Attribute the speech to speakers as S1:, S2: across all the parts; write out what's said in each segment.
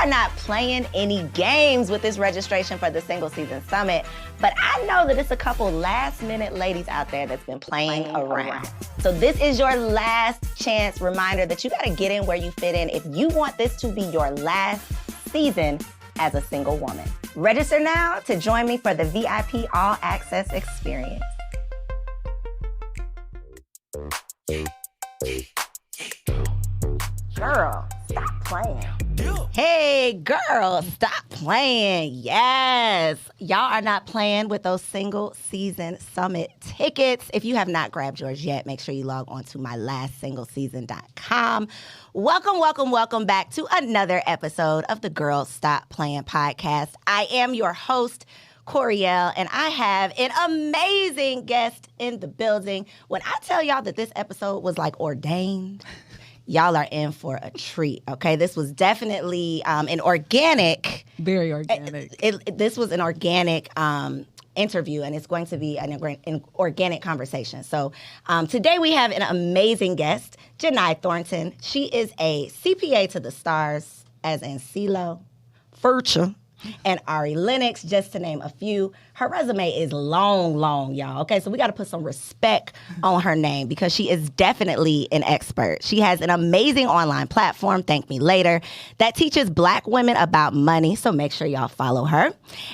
S1: are not playing any games with this registration for the Single Season Summit, but I know that it's a couple last-minute ladies out there that's been playing around. So this is your last chance reminder that you gotta get in where you fit in if you want this to be your last season as a single woman. Register now to join me for the VIP All Access experience. Girl, stop playing. Hey, girl, stop playing. Yes. Y'all are not playing with those Single Season Summit tickets. If you have not grabbed yours yet, make sure you log on to mylastsingleseason.com. Welcome back to another episode of the Girl Stop Playin Podcast. I am your host, Coriel, and I have an amazing guest in the building. When I tell y'all that this episode was like ordained, y'all are in for a treat, okay? This was definitely an organic...
S2: Very organic.
S1: This was an organic interview, and it's going to be an organic conversation. So today we have an amazing guest, Jini Thornton. She is a CPA to the stars, as in CeeLo, Furcha, and Ari Lennox, just to name a few. Her resume is long, y'all. Okay, so we got to put some respect on her name because she is definitely an expert. She has an amazing online platform, Thank Me Later, that teaches Black women about money, so make sure y'all follow her.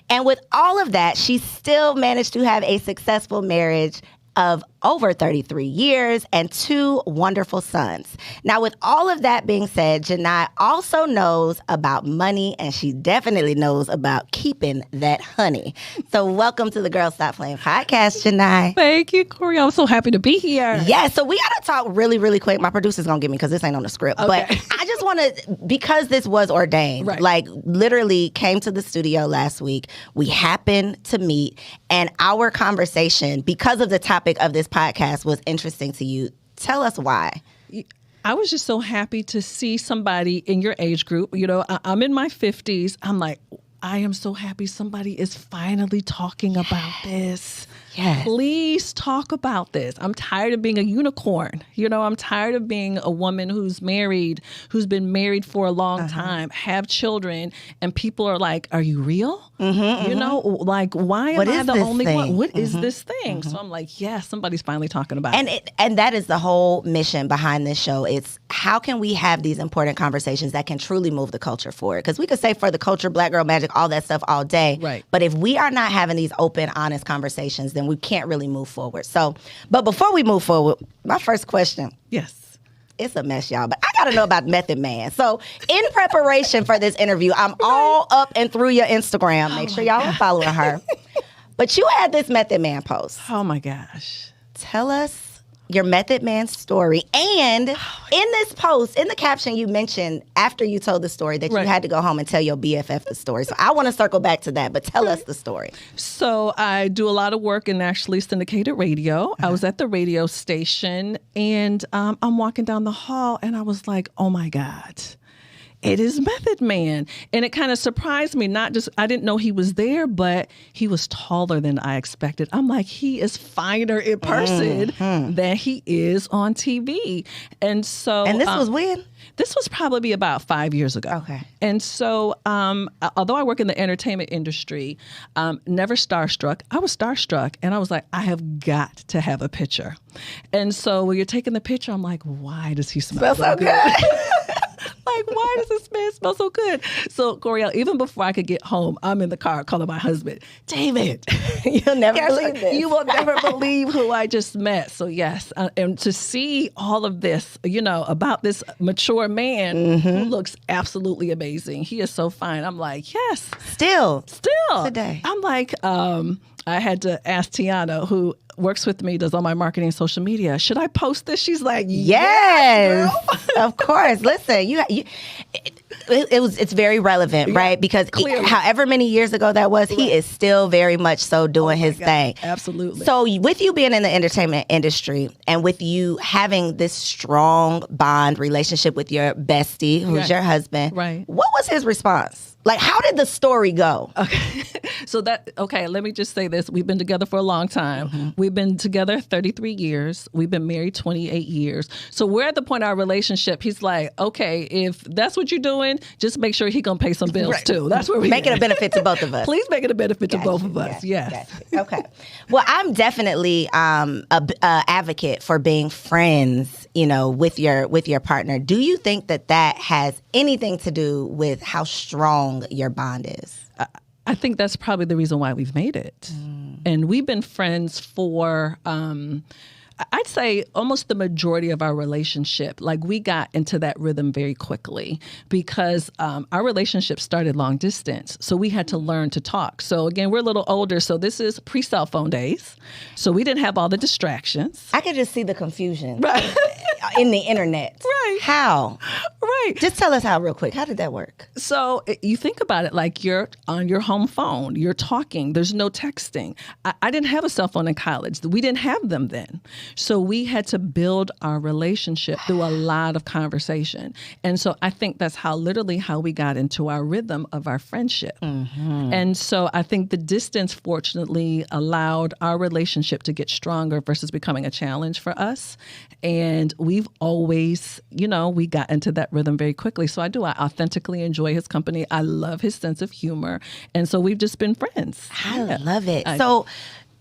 S1: And with all of that, she still managed to have a successful marriage of over 33 years and 2 wonderful sons. Now, with all of that being said, Jini also knows about money, and she definitely knows about keeping that honey. So welcome to the Girl Stop Playin Podcast, Jini.
S2: Thank you, Corey. I'm so happy to be here.
S1: Yeah, so we got to talk really quick. My producer's going to get me because this ain't on the script. Okay. But I just want to, because this was ordained, like literally came to the studio last week. We happened to meet, and our conversation, because of the topic of this podcast, was interesting to you. Tell us why.
S2: I was just so happy to see somebody in your age group. You know, I'm in my 50s. I'm like, I am so happy somebody is finally talking about this. Yes. Please talk about this. I'm tired of being a unicorn. You know, I'm tired of being a woman who's married, who's been married for a long time, have children, and people are like, are you real? You know, like, why am I the only one? What is this thing? So I'm like, yeah, somebody's finally talking about it.
S1: And that is the whole mission behind this show. It's how can we have these important conversations that can truly move the culture forward? Because we could say for the culture, Black girl magic, all that stuff all day.
S2: Right.
S1: But if we are not having these open, honest conversations, then we can't really move forward. So, but before we move forward, my first question.
S2: Yes.
S1: It's a mess, y'all, but I got to know about Method Man. So in preparation for this interview, I'm all up and through your Instagram. Make sure y'all are following her. But you had this Method Man post.
S2: Oh, my gosh.
S1: Tell us your Method Man story. And in this post, in the caption, you mentioned after you told the story that you had to go home and tell your BFF the story. So I want to circle back to that, but tell us the story.
S2: So I do a lot of work in nationally syndicated radio. I was at the radio station, and I'm walking down the hall, and I was like, oh, my God. It is Method Man. And it kind of surprised me. Not just, I didn't know he was there, but he was taller than I expected. I'm like, he is finer in person than he is on TV. And so.
S1: And this was when?
S2: This was probably about 5 years ago.
S1: Okay.
S2: And so, although I work in the entertainment industry, never starstruck, I was starstruck. And I was like, I have got to have a picture. And so when you're taking the picture, I'm like, why does he smell so good? Like, why does this man smell so good? So, Coriel, even before I could get home, I'm in the car calling my husband, David.
S1: You'll never believe this.
S2: You will never believe who I just met. So, yes. And to see all of this, you know, about this mature man who looks absolutely amazing. He is so fine. I'm like, yes.
S1: Still.
S2: Today. I'm like, I had to ask Tiana, who works with me, does all my marketing and social media, should I post this? She's like, yes,
S1: of course. Listen, it's very relevant, right? Because however many years ago that was, he is still very much so doing his thing.
S2: Absolutely.
S1: So with you being in the entertainment industry and with you having this strong bond relationship with your bestie, who's your husband,
S2: right?
S1: What was his response? Like, how did the story go?
S2: Okay. Let me just say this. We've been together for a long time. Mm-hmm. We've been together 33 years. We've been married 28 years. So we're at the point in our relationship, he's like, okay, if that's what you're doing, just make sure he gonna pay some bills too. That's where we
S1: make it a benefit to both of us.
S2: Please make it a benefit to both of us. Yes.
S1: Okay. Well, I'm definitely a advocate for being friends, with your partner. Do you think that has anything to do with how strong your bond is?
S2: I think that's probably the reason why we've made it. And we've been friends for, I'd say almost the majority of our relationship. Like, we got into that rhythm very quickly because our relationship started long distance. So we had to learn to talk. So again, we're a little older. So this is pre-cell phone days. So we didn't have all the distractions.
S1: I could just see the confusion in the internet.
S2: Right.
S1: How?
S2: Right.
S1: Just tell us how real quick. How did that work?
S2: So you think about it like you're on your home phone. You're talking. There's no texting. I didn't have a cell phone in college. We didn't have them then. So we had to build our relationship through a lot of conversation. And so I think that's literally how we got into our rhythm of our friendship. Mm-hmm. And so I think the distance, fortunately, allowed our relationship to get stronger versus becoming a challenge for us. And we've always, we got into that rhythm very quickly. So I authentically enjoy his company. I love his sense of humor. And so we've just been friends.
S1: I love it.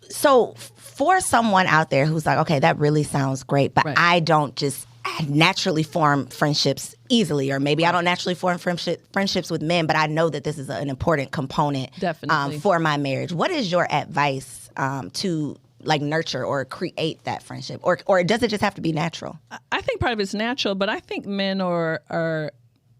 S1: So for someone out there who's like, okay, that really sounds great, but I don't just naturally form friendships easily, or maybe I don't naturally form friendships with men, but I know that this is an important component for my marriage. What is your advice to nurture or create that friendship, or does it just have to be natural?
S2: I think part of it's natural, but I think men are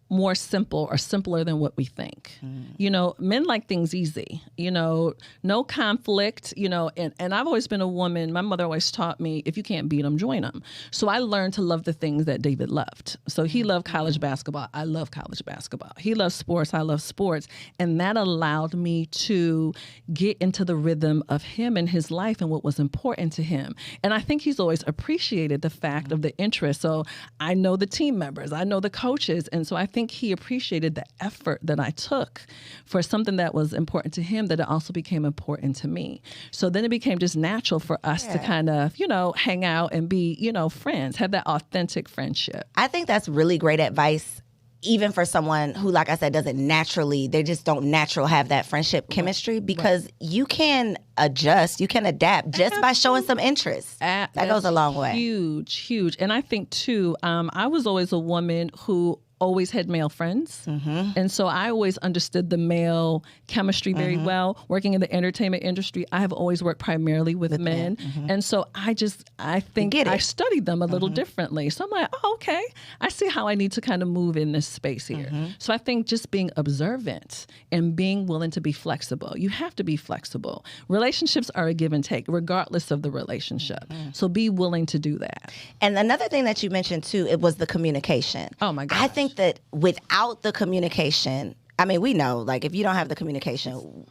S2: more simple or simpler than what we think. Men like things easy, no conflict, and I've always been a woman. My mother always taught me, if you can't beat them, join them. So I learned to love the things that David loved. So he loved college basketball. I love college basketball. He loves sports. I love sports. And that allowed me to get into the rhythm of him and his life and what was important to him. And I think he's always appreciated the fact of the interest. So I know the team members, I know the coaches. And so I think he appreciated the effort that I took for something that was important to him, that it also became important to me. So then it became just natural for us to kind of, hang out and be, friends, have that authentic friendship.
S1: I think that's really great advice, even for someone who, like I said, they just don't naturally have that friendship chemistry, because you can adjust, you can adapt just by showing some interest. That goes a long way.
S2: Huge. And I think too, I was always a woman who always had male friends. Mm-hmm. And so I always understood the male chemistry very well. Working in the entertainment industry, I have always worked primarily with men. Mm-hmm. And so I think I studied them a little differently. So I'm like, oh, okay, I see how I need to kind of move in this space here. Mm-hmm. So I think just being observant and being willing to be flexible. You have to be flexible. Relationships are a give and take, regardless of the relationship. Mm-hmm. So be willing to do that.
S1: And another thing that you mentioned too, it was the communication.
S2: Oh my gosh.
S1: I think that without the communication, we know, if you don't have the communication,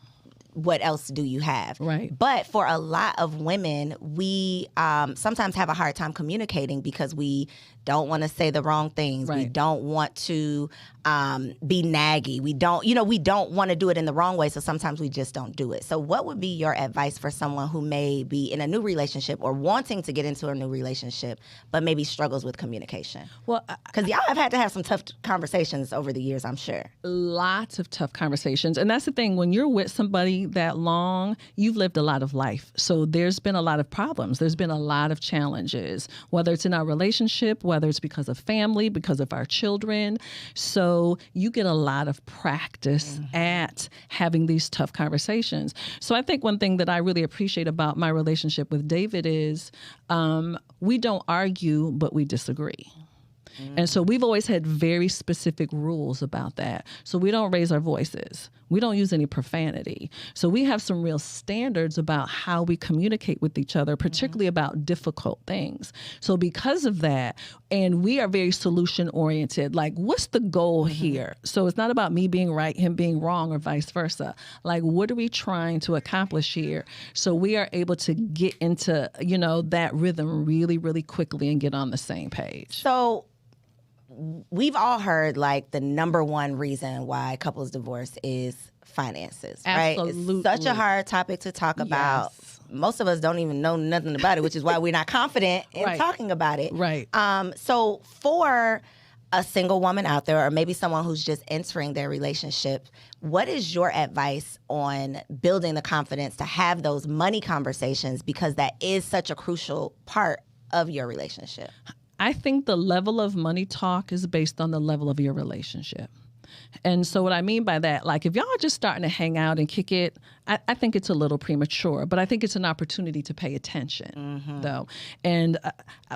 S1: what else do you have?
S2: Right.
S1: But for a lot of women, we sometimes have a hard time communicating because we don't want to say the wrong things. Right. We don't want to be naggy. We don't want to do it in the wrong way. So sometimes we just don't do it. So what would be your advice for someone who may be in a new relationship or wanting to get into a new relationship, but maybe struggles with communication?
S2: Well,
S1: because y'all have had to have some tough conversations over the years, I'm sure.
S2: Lots of tough conversations. And that's the thing. When you're with somebody that long, you've lived a lot of life. So there's been a lot of problems. There's been a lot of challenges, whether it's in our relationship, whether it's because of family, because of our children. So you get a lot of practice at having these tough conversations. So I think one thing that I really appreciate about my relationship with David is we don't argue, but we disagree. And so we've always had very specific rules about that. So we don't raise our voices. We don't use any profanity. So we have some real standards about how we communicate with each other, particularly about difficult things. So because of that, and we are very solution oriented, what's the goal here? So it's not about me being right, him being wrong, or vice versa. What are we trying to accomplish here? So we are able to get into, that rhythm really, really quickly and get on the same page.
S1: So we've all heard like the number one reason why couples divorce is finances, right?
S2: Absolutely.
S1: It's such a hard topic to talk about.
S2: Yes.
S1: Most of us don't even know nothing about it, which is why we're not confident in talking about it.
S2: Right.
S1: So for a single woman out there, or maybe someone who's just entering their relationship, what is your advice on building the confidence to have those money conversations, because that is such a crucial part of your relationship?
S2: I think the level of money talk is based on the level of your relationship. And so what I mean by that, like if y'all are just starting to hang out and kick it, I think it's a little premature, but I think it's an opportunity to pay attention, though. And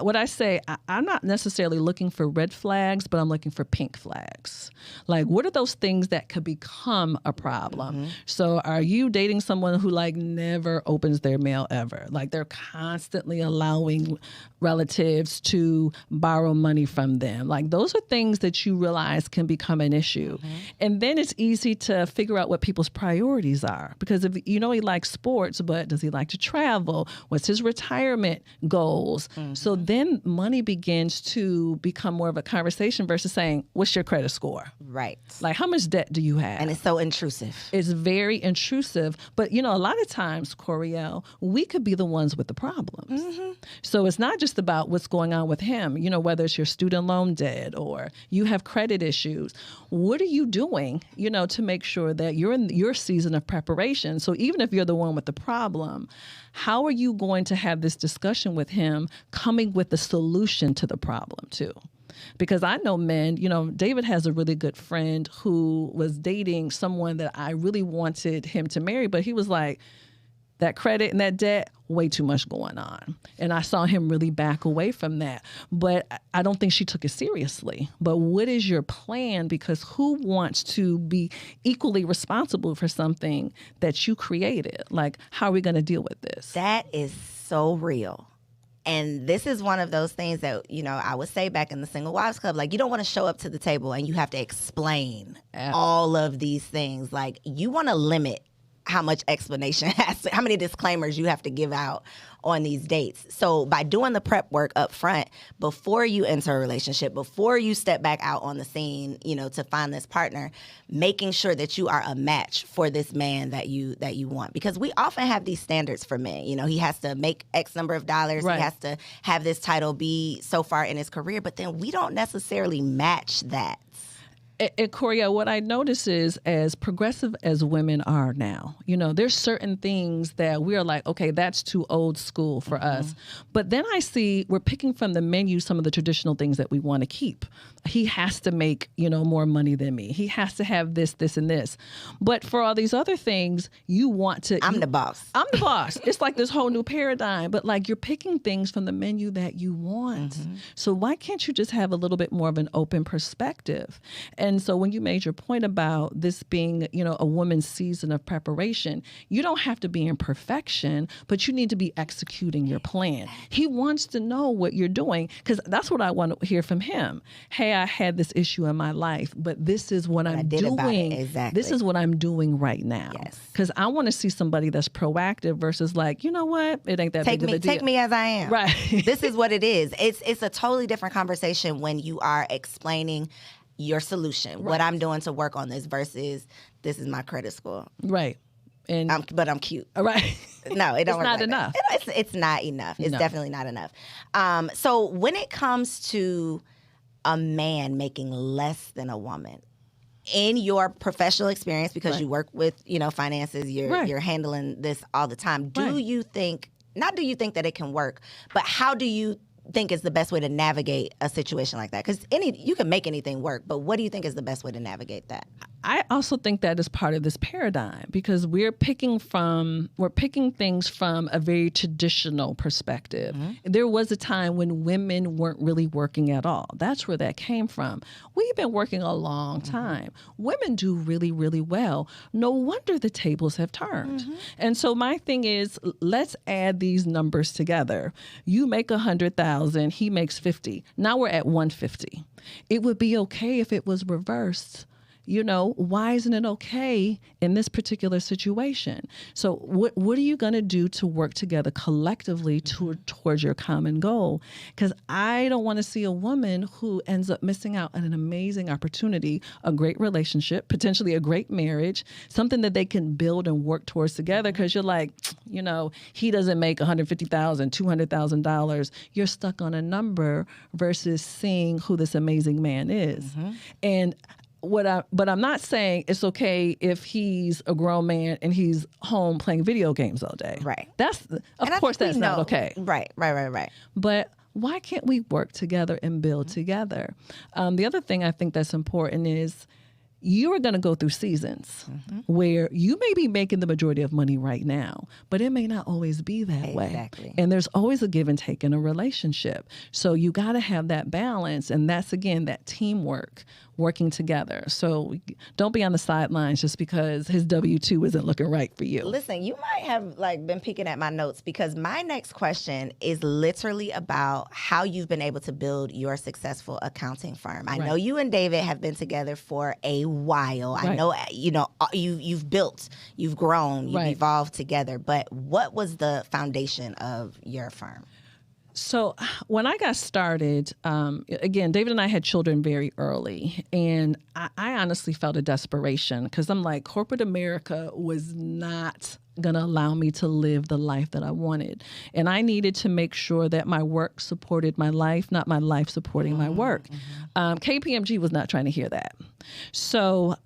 S2: what I say, I'm not necessarily looking for red flags, but I'm looking for pink flags. Like, what are those things that could become a problem? So are you dating someone who like never opens their mail ever? Like they're constantly allowing relatives to borrow money from them. Like those are things that you realize can become an issue. And then it's easy to figure out what people's priorities are, because if you know he likes sports, but does he like to travel? What's his retirement goals? So then money begins to become more of a conversation versus saying, what's your credit score?
S1: Right.
S2: Like how much debt do you have?
S1: And it's so intrusive.
S2: It's very intrusive. But, you know, a lot of times, Coriel, we could be the ones with the problems. So it's not just about what's going on with him, you know, whether it's your student loan debt or you have credit issues. What are you doing, you know, to make sure that you're in your season of preparation? So even if you're the one with the problem, how are you going to have this discussion with him, coming with a solution to the problem too? Because I know men, you know, David has a really good friend who was dating someone that I really wanted him to marry, but he was like, that credit and that debt, way too much going on. And I saw him really back away from that. But I don't think she took it seriously. But what is your plan? Because who wants to be equally responsible for something that you created? Like, how are we going to deal with this?
S1: That is so real. And this is one of those things that, you know, I would say back in the Single Wives Club, like, you don't want to show up to the table and you have to explain all of these things. Like, you want to limit how much explanation how many disclaimers you have to give out on these dates. So by doing the prep work up front, before you enter a relationship, before you step back out on the scene, you know, to find this partner, making sure that you are a match for this man that you want. Because we often have these standards for men. You know, he has to make X number of dollars. Right. He has to have this title, be so far in his career. But then we don't necessarily match that.
S2: And Coriel, what I notice is, as progressive as women are now, you know, there's certain things that we're like, okay, that's too old school for us. But then I see we're picking from the menu some of the traditional things that we want to keep. He has to make, you know, more money than me. He has to have this, this, and this. But for all these other things, you want to...
S1: I'm the boss.
S2: I'm the boss. It's like this whole new paradigm. But like, you're picking things from the menu that you want. So why can't you just have a little bit more of an open perspective? And so when you made your point about this being, you know, a woman's season of preparation, you don't have to be in perfection, but you need to be executing your plan. He wants to know what you're doing, because that's what I want to hear from him. Hey, I had this issue in my life, but this is what I'm doing.
S1: Exactly.
S2: This is what I'm doing right now.
S1: Yes.
S2: Because I want to see somebody that's proactive versus like, you know what, it ain't that big of a deal.
S1: Take me as I am.
S2: Right.
S1: This is what it is. It's a totally different conversation when you are explaining your solution, what I'm doing to work on this, versus this is my credit score.
S2: Right. And
S1: but I'm cute.
S2: Right.
S1: No, it don't
S2: it's
S1: work
S2: not
S1: like
S2: enough.
S1: That. It's not enough. It's definitely not enough. So when it comes to a man making less than a woman, in your professional experience, because you work with, you know, finances, you're handling this all the time. Do you think, not do you think that it can work, but how do you think is the best way to navigate a situation like that? Because you can make anything work, but what do you think is the best way to navigate that?
S2: I also think that is part of this paradigm, because we're picking things from a very traditional perspective. There was a time when women weren't really working at all. That's where that came from. We've been working a long time. Women do really, really well. No wonder the tables have turned. And so my thing is, let's add these numbers together. You make 100,000, he makes 50. Now we're at 150. It would be okay if it was reversed. why isn't it okay in this particular situation? So what are you going to do to work together collectively towards your common goal? Because I don't want to see a woman who ends up missing out on an amazing opportunity, a great relationship, potentially a great marriage, something that they can build and work towards together. Because you're like, he doesn't make $150,000, $200,000. You're stuck on a number versus seeing who this amazing man is. And but I'm not saying it's okay if he's a grown man and he's home playing video games all day.
S1: Right.
S2: Of course that's not okay.
S1: Right.
S2: But why can't we work together and build together? The other thing I think that's important is you are going to go through seasons where you may be making the majority of money right now, but it may not always be that way. And there's always a give and take in a relationship. So you got to have that balance. And that's, again, that teamwork, working together. So don't be on the sidelines just because his W-2 isn't looking right for you.
S1: Listen, you might have been peeking at my notes because my next question is literally about how you've been able to build your successful accounting firm. I know you and David have been together for a while. I know, you've built, you've grown, you've evolved together. But what was the foundation of your firm?
S2: So when I got started, again, David and I had children very early, and I honestly felt a desperation because I'm like, corporate America was not going to allow me to live the life that I wanted. And I needed to make sure that my work supported my life, not my life supporting my work. KPMG was not trying to hear that. So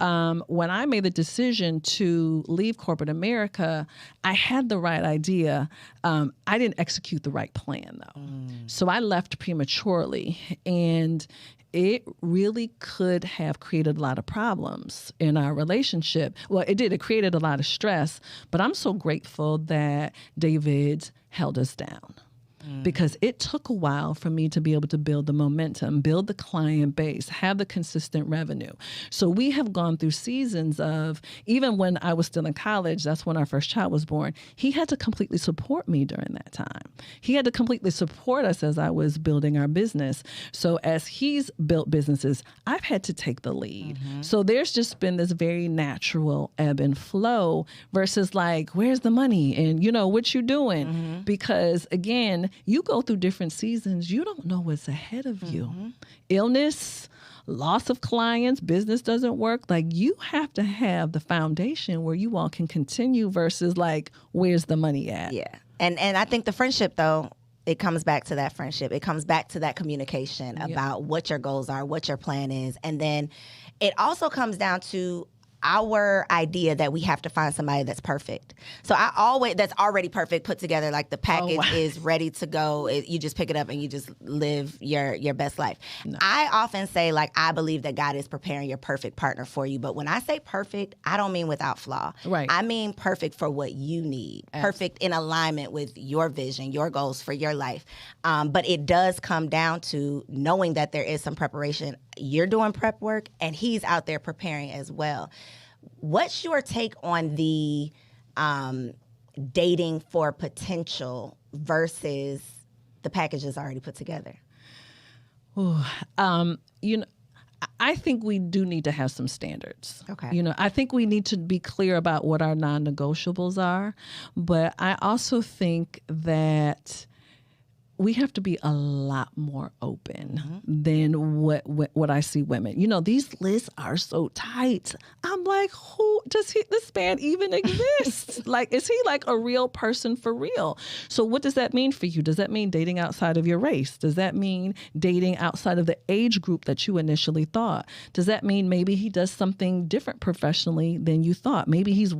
S2: when I made the decision to leave corporate America, I had the right idea. I didn't execute the right plan, though. So I left prematurely, and it really could have created a lot of problems in our relationship. Well, it did. It created a lot of stress, but I'm so grateful that David held us down. Because it took a while for me to be able to build the momentum, build the client base, have the consistent revenue. So we have gone through seasons of, even when I was still in college, that's when our first child was born, he had to completely support me during that time. He had to completely support us as I was building our business. So as he's built businesses, I've had to take the lead. So there's just been this very natural ebb and flow versus like, where's the money? And, what you doing? Because again, you go through different seasons. You don't know what's ahead of you. Illness, loss of clients, business doesn't work. Like, you have to have the foundation where you all can continue versus like, where's the money at?
S1: Yeah. And I think the friendship, though, it comes back to that friendship. It comes back to that communication about what your goals are, what your plan is. And then it also comes down to our idea that we have to find somebody that's perfect. So that's already perfect, put together, like the package is ready to go. You just pick it up and you just live your best life. No. I often say, I believe that God is preparing your perfect partner for you. But when I say perfect, I don't mean without flaw.
S2: Right.
S1: I mean perfect for what you need. Absolutely. Perfect in alignment with your vision, your goals for your life. But it does come down to knowing that there is some preparation. You're doing prep work and he's out there preparing as well. What's your take on the dating for potential versus the package is already put together?
S2: I think we do need to have some standards.
S1: Okay.
S2: I think we need to be clear about what our non-negotiables are, but I also think that we have to be a lot more open than what I see women. These lists are so tight. I'm like, who does this man even exist? Is he like a real person for real? So what does that mean for you? Does that mean dating outside of your race? Does that mean dating outside of the age group that you initially thought? Does that mean maybe he does something different professionally than you thought? Maybe he's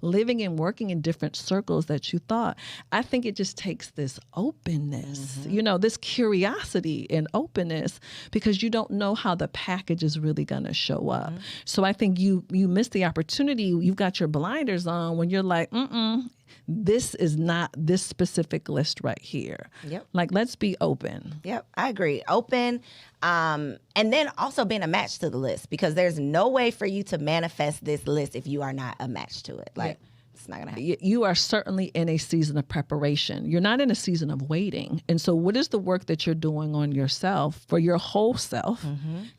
S2: living and working in different circles that you thought. I think it just takes this openness. This curiosity and openness, because you don't know how the package is really going to show up. So I think you miss the opportunity. You've got your blinders on when you're like, this is not this specific list right here.
S1: Yep.
S2: Let's be open.
S1: Yep, I agree. Open. And then also being a match to the list, because there's no way for you to manifest this list if you are not a match to it. It's not going to happen.
S2: You are certainly in a season of preparation. You're not in a season of waiting. And so what is the work that you're doing on yourself, for your whole self,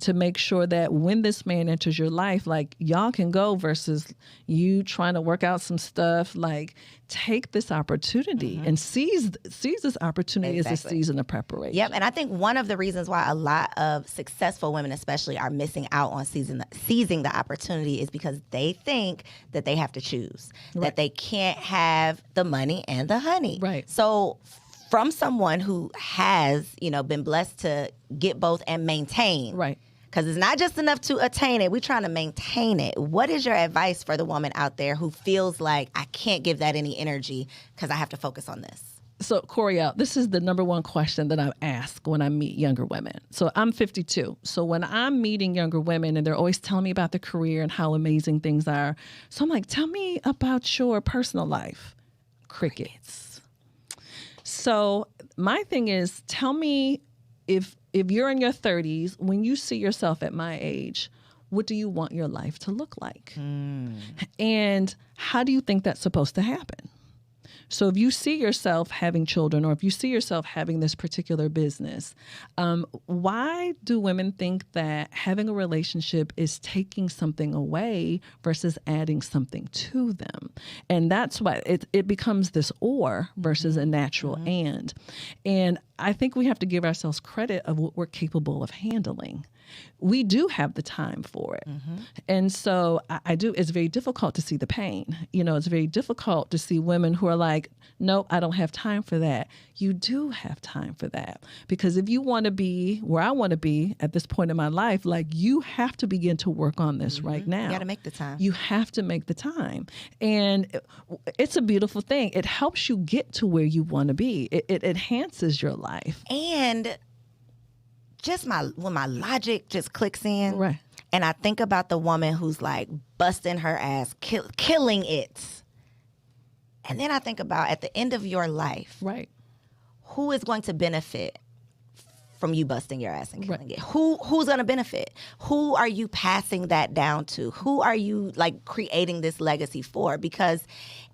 S2: to make sure that when this man enters your life, like, y'all can go, versus you trying to work out some stuff? Like, take this opportunity and seize this opportunity as a season of preparation.
S1: Yep. And I think one of the reasons why a lot of successful women especially are missing out on seizing the opportunity is because they think that they have to choose, that they can't have the money and the honey.
S2: Right.
S1: So from someone who has, been blessed to get both and maintain.
S2: Right.
S1: Because it's not just enough to attain it. We're trying to maintain it. What is your advice for the woman out there who feels like, I can't give that any energy because I have to focus on this?
S2: So, Coriel, this is the number one question that I ask when I meet younger women. So I'm 52. So when I'm meeting younger women and they're always telling me about their career and how amazing things are, so I'm like, tell me about your personal life. Crickets. So my thing is, tell me, if you're in your 30s, when you see yourself at my age, what do you want your life to look like? And how do you think that's supposed to happen? So if you see yourself having children, or if you see yourself having this particular business, why do women think that having a relationship is taking something away versus adding something to them? And that's why it becomes this or versus a natural and. And I think we have to give ourselves credit of what we're capable of handling. We do have the time for it. And so it's very difficult to see the pain. It's very difficult to see women who are like, nope, I don't have time for that. You do have time for that. Because if you want to be where I want to be at this point in my life, like, you have to begin to work on this right now.
S1: You got to make the time.
S2: You have to make the time. And it's a beautiful thing. It helps you get to where you want to be. It enhances your life.
S1: And just when my logic just clicks in,
S2: right,
S1: and I think about the woman who's like busting her ass, killing it, and then I think about, at the end of your life,
S2: right,
S1: who is going to benefit from you busting your ass and killing it? Who's going to benefit? Who are you passing that down to? Who are you creating this legacy for? Because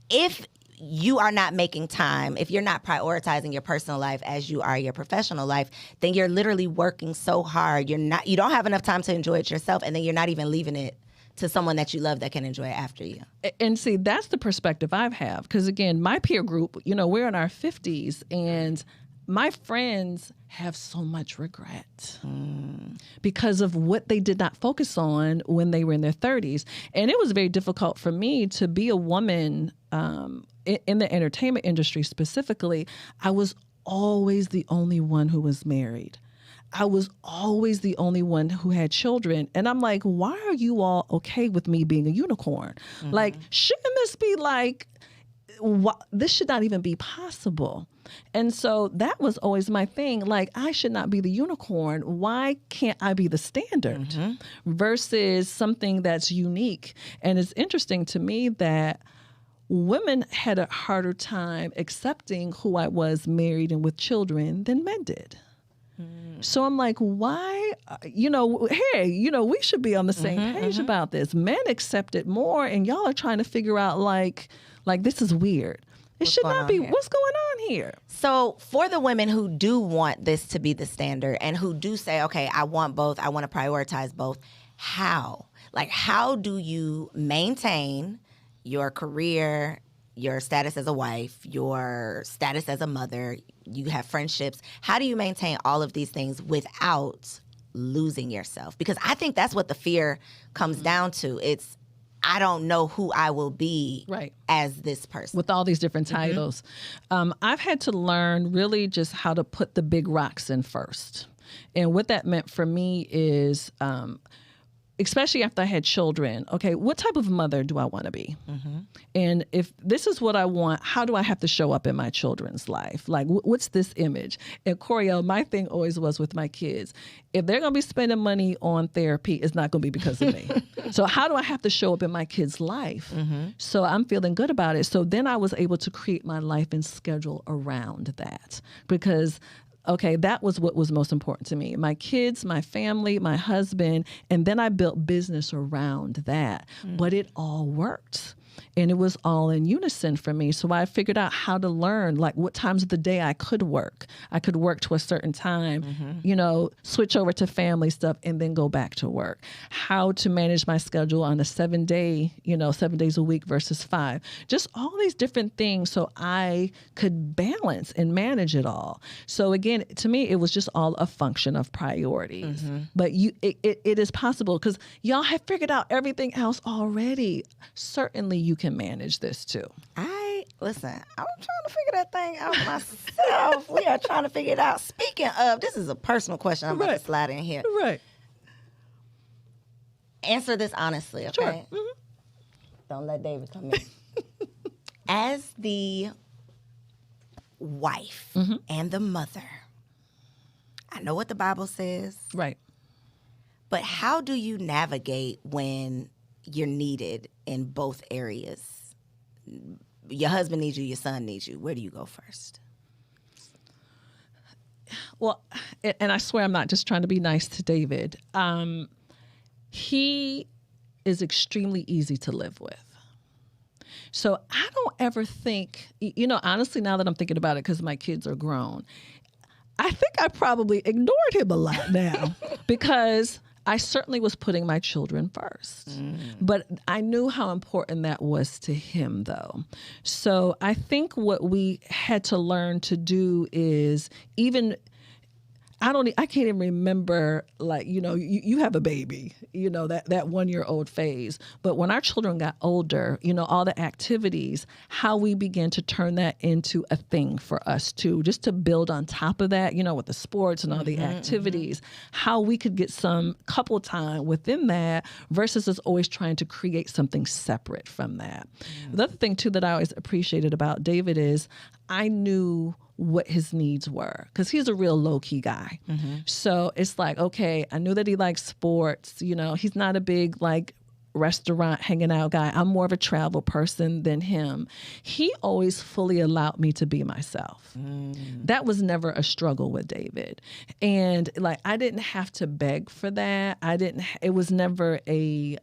S1: if you are not making time, if you're not prioritizing your personal life as you are your professional life, then you're literally working so hard. You don't have enough time to enjoy it yourself, and then you're not even leaving it to someone that you love that can enjoy it after you.
S2: And see, that's the perspective I have. Because again, my peer group, we're in our 50s, and my friends have so much regret because of what they did not focus on when they were in their 30s. And it was very difficult for me to be a woman in the entertainment industry specifically. I was always the only one who was married. I was always the only one who had children. And I'm like, why are you all okay with me being a unicorn? Like, shouldn't this be like, this should not even be possible? And so that was always my thing. Like, I should not be the unicorn. Why can't I be the standard versus something that's unique? And it's interesting to me that women had a harder time accepting who I was, married and with children, than men did. So I'm like, why, hey, we should be on the same page about this. Men accept it more, and y'all are trying to figure out like this is weird. It should not be. What's going on here?
S1: So for the women who do want this to be the standard and who do say, okay, I want both, I want to prioritize both, how? How do you maintain your career, your status as a wife, your status as a mother, you have friendships? How do you maintain all of these things without losing yourself? Because I think that's what the fear comes down to. It's, I don't know who I will be as this person.
S2: With all these different titles. I've had to learn really just how to put the big rocks in first. And what that meant for me is, especially after I had children, okay, what type of mother do I want to be? And if this is what I want, how do I have to show up in my children's life? Like, what's this image? And Coriel, my thing always was with my kids, if they're going to be spending money on therapy, it's not going to be because of me. So how do I have to show up in my kids' life? So I'm feeling good about it. So then I was able to create my life and schedule around that, because okay, that was what was most important to me. My kids, my family, my husband, and then I built business around that. But it all worked. and it was all in unison for me. So I figured out how to learn, like what times of the day I could work. I could work to a certain time, switch over to family stuff and then go back to work. How to manage my schedule on a 7-day, 7 days a week versus 5. Just all these different things so I could balance and manage it all. So again, to me, it was just all a function of priorities. But it is possible because y'all have figured out everything else already. Certainly you can manage this too.
S1: Listen, I'm trying to figure that thing out myself. We are trying to figure it out. Speaking of, this is a personal question I'm about to slide in here.
S2: Right.
S1: Answer this honestly, okay?
S2: Sure.
S1: Don't let David come in. As the wife and the mother, I know what the Bible says.
S2: Right.
S1: But how do you navigate when you're needed in both areas? Your husband needs you, your son needs you. Where do you go first?
S2: Well, and I swear I'm not just trying to be nice to David. He is extremely easy to live with. So I don't ever think, honestly, now that I'm thinking about it, because my kids are grown, I think I probably ignored him a lot now because I certainly was putting my children first. But I knew how important that was to him, though. So I think what we had to learn to do is I can't even remember, like, you have a baby, that 1-year-old phase. But when our children got older, all the activities, how we began to turn that into a thing for us too, just to build on top of that, with the sports and all the activities, how we could get some couple time within that versus us always trying to create something separate from that. The other thing too that I always appreciated about David is I knew what his needs were because he's a real low-key guy. So it's like, okay, I knew that he likes sports. He's not a big restaurant hanging out guy. I'm more of a travel person than him. He always fully allowed me to be myself. That was never a struggle with David. And I didn't have to beg for that. It was never any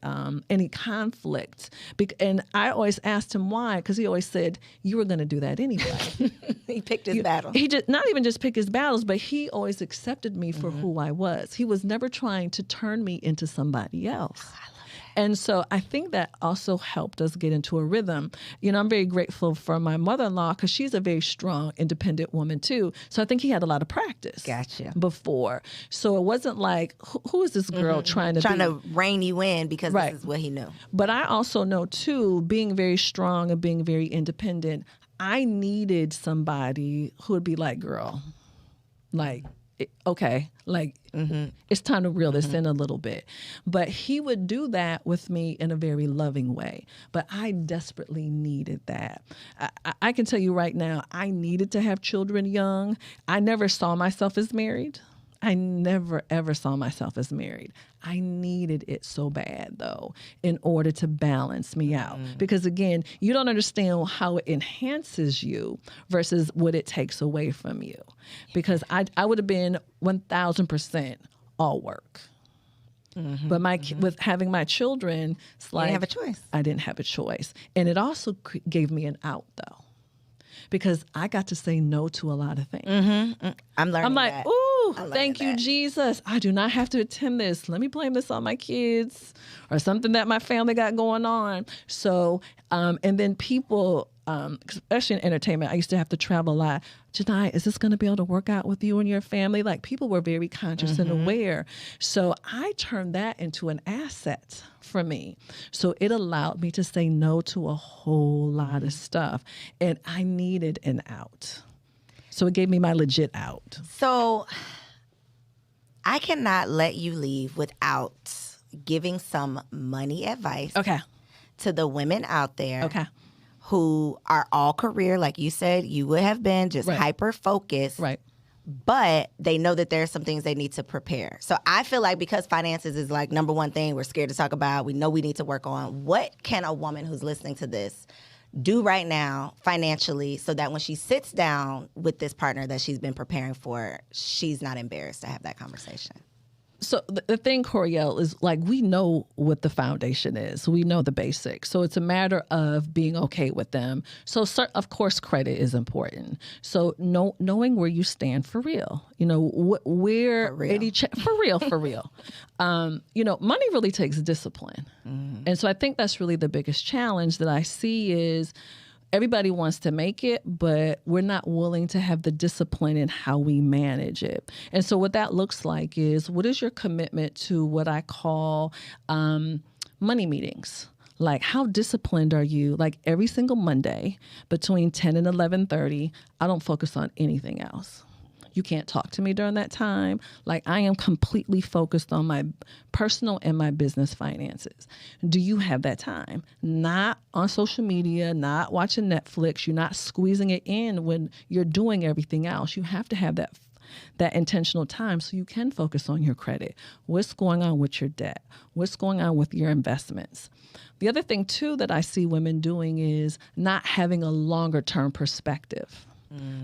S2: conflict. And I always asked him why, because he always said, you were going to do that anyway.
S1: He picked his battle.
S2: He just not even just pick his battles, but he always accepted me for who I was. He was never trying to turn me into somebody else. And so I think that also helped us get into a rhythm. I'm very grateful for my mother-in-law because she's a very strong, independent woman too. So I think he had a lot of practice before. So it wasn't like, who is this girl trying to
S1: rein you in because this is what he knew. But
S2: I also know too, being very strong and being very independent, I needed somebody who would be like, girl, okay, it's time to reel this in a little bit. But he would do that with me in a very loving way. But I desperately needed that. I can tell you right now, I needed to have children young. I never saw myself as married. I never, ever saw myself as married. I needed it so bad, though, in order to balance me out. Because, again, you don't understand how it enhances you versus what it takes away from you. Because I would have been 1,000% all work. But with having my children, it's like,
S1: you didn't have a choice.
S2: I didn't have a choice. And it also gave me an out, though. Because I got to say no to a lot of things.
S1: I'm learning
S2: I'm like,
S1: that.
S2: ooh, thank you, Jesus. I do not have to attend this. Let me blame this on my kids or something that my family got going on. So, and then people, especially in entertainment, I used to have to travel a lot. Jini, is this going to be able to work out with you and your family? People were very conscious and aware. So I turned that into an asset for me. So it allowed me to say no to a whole lot of stuff. And I needed an out. So it gave me my legit out.
S1: So I cannot let you leave without giving some money advice to the women out there who are all career, like you said, you would have been just hyper-focused. But they know that there are some things they need to prepare. So I feel like because finances is number one thing we're scared to talk about, we know we need to work on, what can a woman who's listening to this do right now financially so that when she sits down with this partner that she's been preparing for, she's not embarrassed to have that conversation?
S2: So the thing, Coriel, is like we know what the foundation is. We know the basics. So it's a matter of being okay with them. So of course, credit is important. So knowing where you stand for real. You know, where for real. You know, money really takes discipline. Mm. And so I think that's really the biggest challenge that I see is everybody wants to make it, but we're not willing to have the discipline in how we manage it. And so what that looks like is, what is your commitment to what I call money meetings? Like, how disciplined are you? Like, every single Monday between 10 and 11:30, I don't focus on anything else. You can't talk to me during that time. Like, I am completely focused on my personal and my business finances. Do you have that time? Not on social media, not watching Netflix. You're not squeezing it in when you're doing everything else. You have to have that intentional time so you can focus on your credit. What's going on with your debt? What's going on with your investments? The other thing, too, that I see women doing is not having a longer term perspective.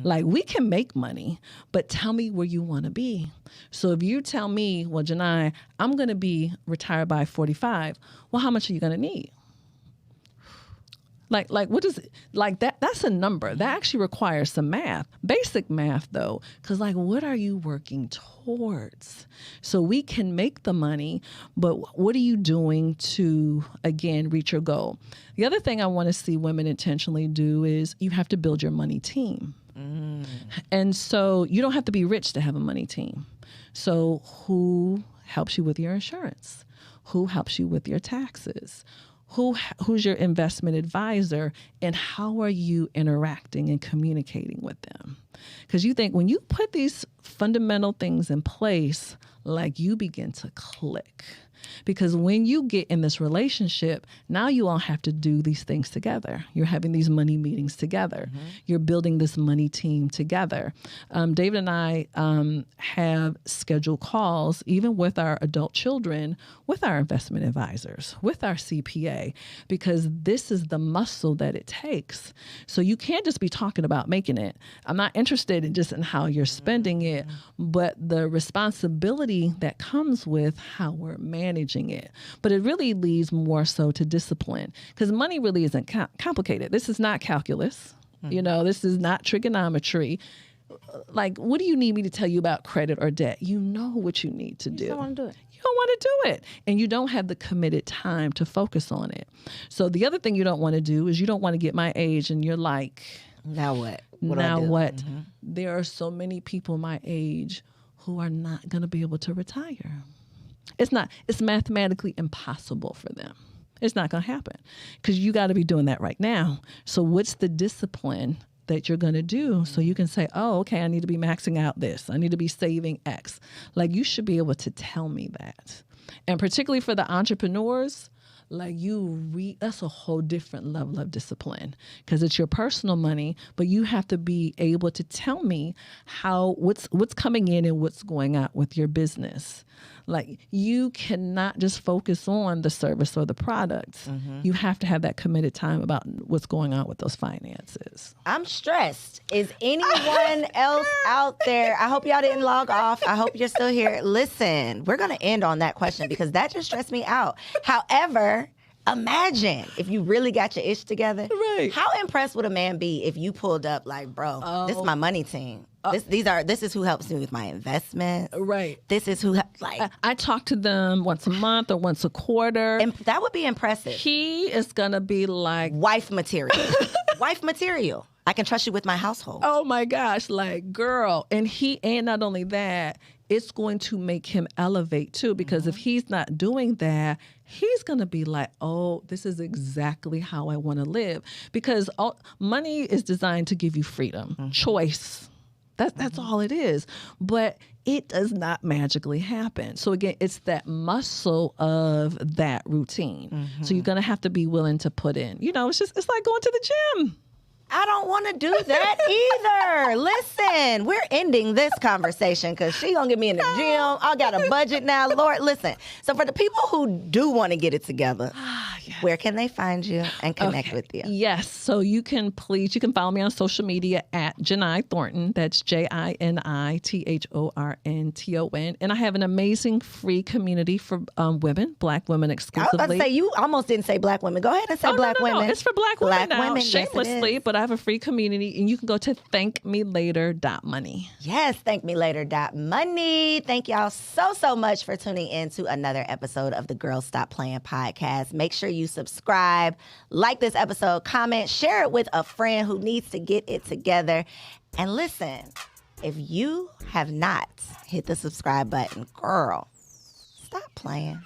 S2: Like, we can make money, but tell me where you want to be. So if you tell me, well, Janai, I'm going to be retired by 45, well, how much are you going to need? Like what is it? Like that's a number. That actually requires some math, basic math though, because like, what are you working towards? So we can make the money, but what are you doing to, again, reach your goal? The other thing I want to see women intentionally do is you have to build your money team. Mm. And so you don't have to be rich to have a money team. So who helps you with your insurance? Who helps you with your taxes? Who's your investment advisor, and how are you interacting and communicating with them? Because you think when you put these fundamental things in place, like, you begin to click. Because when you get in this relationship, now you all have to do these things together. You're having these money meetings together. Mm-hmm. You're building this money team together. David and I have scheduled calls, even with our adult children, with our investment advisors, with our CPA, because this is the muscle that it takes. So you can't just be talking about making it. I'm not interested in just in how you're spending it, but the responsibility that comes with how we're managing it. But it really leads more so to discipline, because money really isn't complicated. This is not calculus. You know, this is not trigonometry. Like, what do you need me to tell you about credit or debt? You know what you need to do.
S1: You don't want to do it.
S2: You don't want to do it. And you don't have the committed time to focus on it. So the other thing you don't want to do is you don't want to get my age and you're like,
S1: now what?
S2: Now what? Mm-hmm. There are so many people my age who are not going to be able to retire. It's mathematically impossible for them. It's not going to happen because you got to be doing that right now. So what's the discipline that you're going to do so you can say, oh, okay, I need to be maxing out this. I need to be saving X. Like, you should be able to tell me that. And particularly for the entrepreneurs, like, that's a whole different level of discipline because it's your personal money, but you have to be able to tell me what's coming in and what's going out with your business. Like, you cannot just focus on the service or the products. Mm-hmm. You have to have that committed time about what's going on with those finances.
S1: I'm stressed. Is anyone else out there? I hope y'all didn't log off. I hope you're still here. Listen, we're going to end on that question because that just stressed me out. However, imagine if you really got your ish together.
S2: Right.
S1: How impressed would a man be if you pulled up like, bro, this is my money team. This is who helps me with my investments.
S2: Right.
S1: This is who
S2: I talk to them once a month or once a quarter.
S1: And that would be impressive.
S2: He is gonna be like
S1: wife material. Wife material. I can trust you with my household.
S2: Oh my gosh, like, girl. And not only that, it's going to make him elevate too, because if he's not doing that, he's going to be like, oh, this is exactly how I want to live. Because money is designed to give you freedom, choice. That's all it is. But it does not magically happen. So again, it's that muscle of that routine. So you're going to have to be willing to put in. You know, it's like going to the gym.
S1: I don't want to do that either. Listen, we're ending this conversation because she going to get me in the gym. I got a budget now. Lord, listen. So for the people who do want to get it together, yes. Where can they find you and connect with you?
S2: Yes. So you can follow me on social media at Jini Thornton. That's JiniThornton. And I have an amazing free community for women, Black women exclusively.
S1: I was about to say, you almost didn't say Black women. Go ahead and say Black women.
S2: No. It's for Black women now,
S1: women,
S2: shamelessly,
S1: yes,
S2: but I have a free community, and you can go to thankmelater.money.
S1: Yes, thankmelater.money. Thank y'all so much for tuning in to another episode of the Girl Stop Playin Podcast. Make sure you subscribe, like this episode, comment, share it with a friend who needs to get it together. And listen, if you have not hit the subscribe button, girl, stop playing.